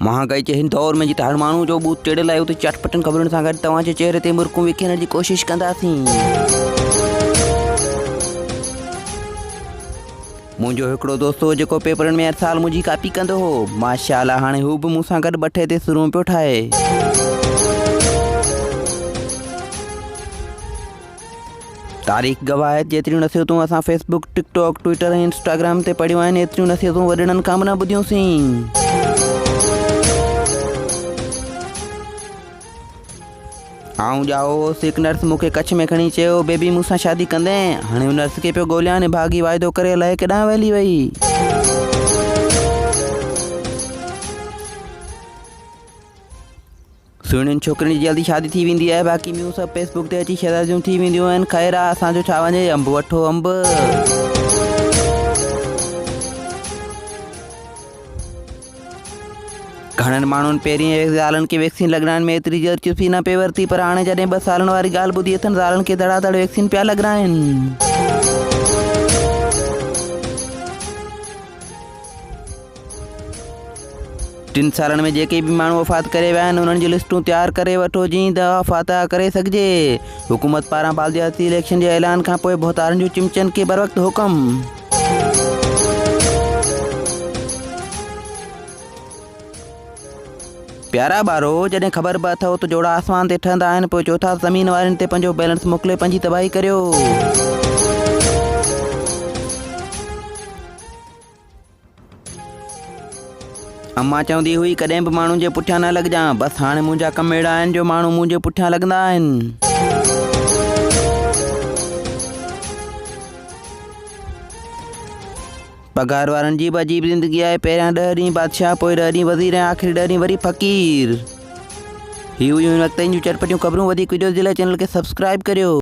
महांगाई जे हिन दौर में जिते हर माण्हू जो बूथ टेड़े लाइ उते चटपटनि ख़बरुनि सां गॾु तव्हांजे चेहरे ते मुर्कूं विखेरण जी कोशिशि कंदासीं। मुंहिंजो हिकिड़ो दोस्त हो जेको पेपरनि में हर साल मुंहिंजी कॉपी कंदो हो। माशाअल्लाह हाणे हू बि मूंसां गॾु ॿ टे ते सुरूं पियो ठाहे। तारीख़ गवाह आहे जेतिरियूं नसीहतूं असां फेसबुक, टिकटॉक, ट्विटर ऐं इंस्टाग्राम ते पढ़ियूं आहिनि एतिरियूं नसीहतूं वॾड़नि खां बि न ॿुधियूंसीं। आऊं ॼाओ होसि हिकु नर्स मूंखे कच्छ में खणी चयो बेबी मूंसां शादी कंदे। हाणे हुन नर्स खे पियो ॻोल्हियां ने भागी वाइदो करे अलाए केॾांहुं वैली वई। सुहिणियुनि छोकिरियुनि जी जल्दी शादी थी वेंदी आहे, बाक़ी ॿियूं सभु फेसबुक ते अची शहज़ादियूं थी वेंदियूं आहिनि। ख़ैर आहे असांजो छा वञे, अंब वठो अंब। घणनि माण्हुनि पहिरीं ज़ालनि खे वैक्सीन लॻाइण में एतिरी दिलचस्पी न पई वरिती, पर हाणे जॾहिं 2 सालनि वारी ॻाल्हि ॿुधी अथनि ज़ालनि खे धड़ाधड़ वैक्सीन पिया लॻाइनि। टिनि सालनि में जेके बि माण्हू वफ़ात करे विया आहिनि उन्हनि जी लिस्टूं तयारु करे वठो जीअं त फातह करे सघिजे। हुकूमत पारां बालदियाती इलेक्शन जे ऐलान खां पोइ बोहतारनि जूं चिमचनि खे बर वक़्तु हुकम। प्यारा ॿारो, जॾहिं ख़बर बि अथव त जोड़ा आसमान ते ठहंदा आहिनि पोइ चौथा ज़मीन वारनि ते पंहिंजो बैलेंस मोकिले पंहिंजी तबाही करियो। अम्मा चवंदी हुई कॾहिं बि माण्हुनि जे पुठियां न लॻजांइ, बसि हाणे मुंहिंजा कम अहिड़ा आहिनि जो माण्हू मुंहिंजे पुठियां लॻंदा आहिनि। पगार वारनि जी बि अजीब ज़िंदगी आहे। पहिरियां 10 ॾींहं बादशाह, पोइ 10 ॾींहं वज़ीर ऐं आख़िरी 10 ॾींहं वरी फ़क़ीर। ही हुयूं हिन वक़्तु जूं चटपटियूं ख़बरूं। वधीक वीडियोज़ जे लाइ चैनल खे सब्सक्राइब करियो।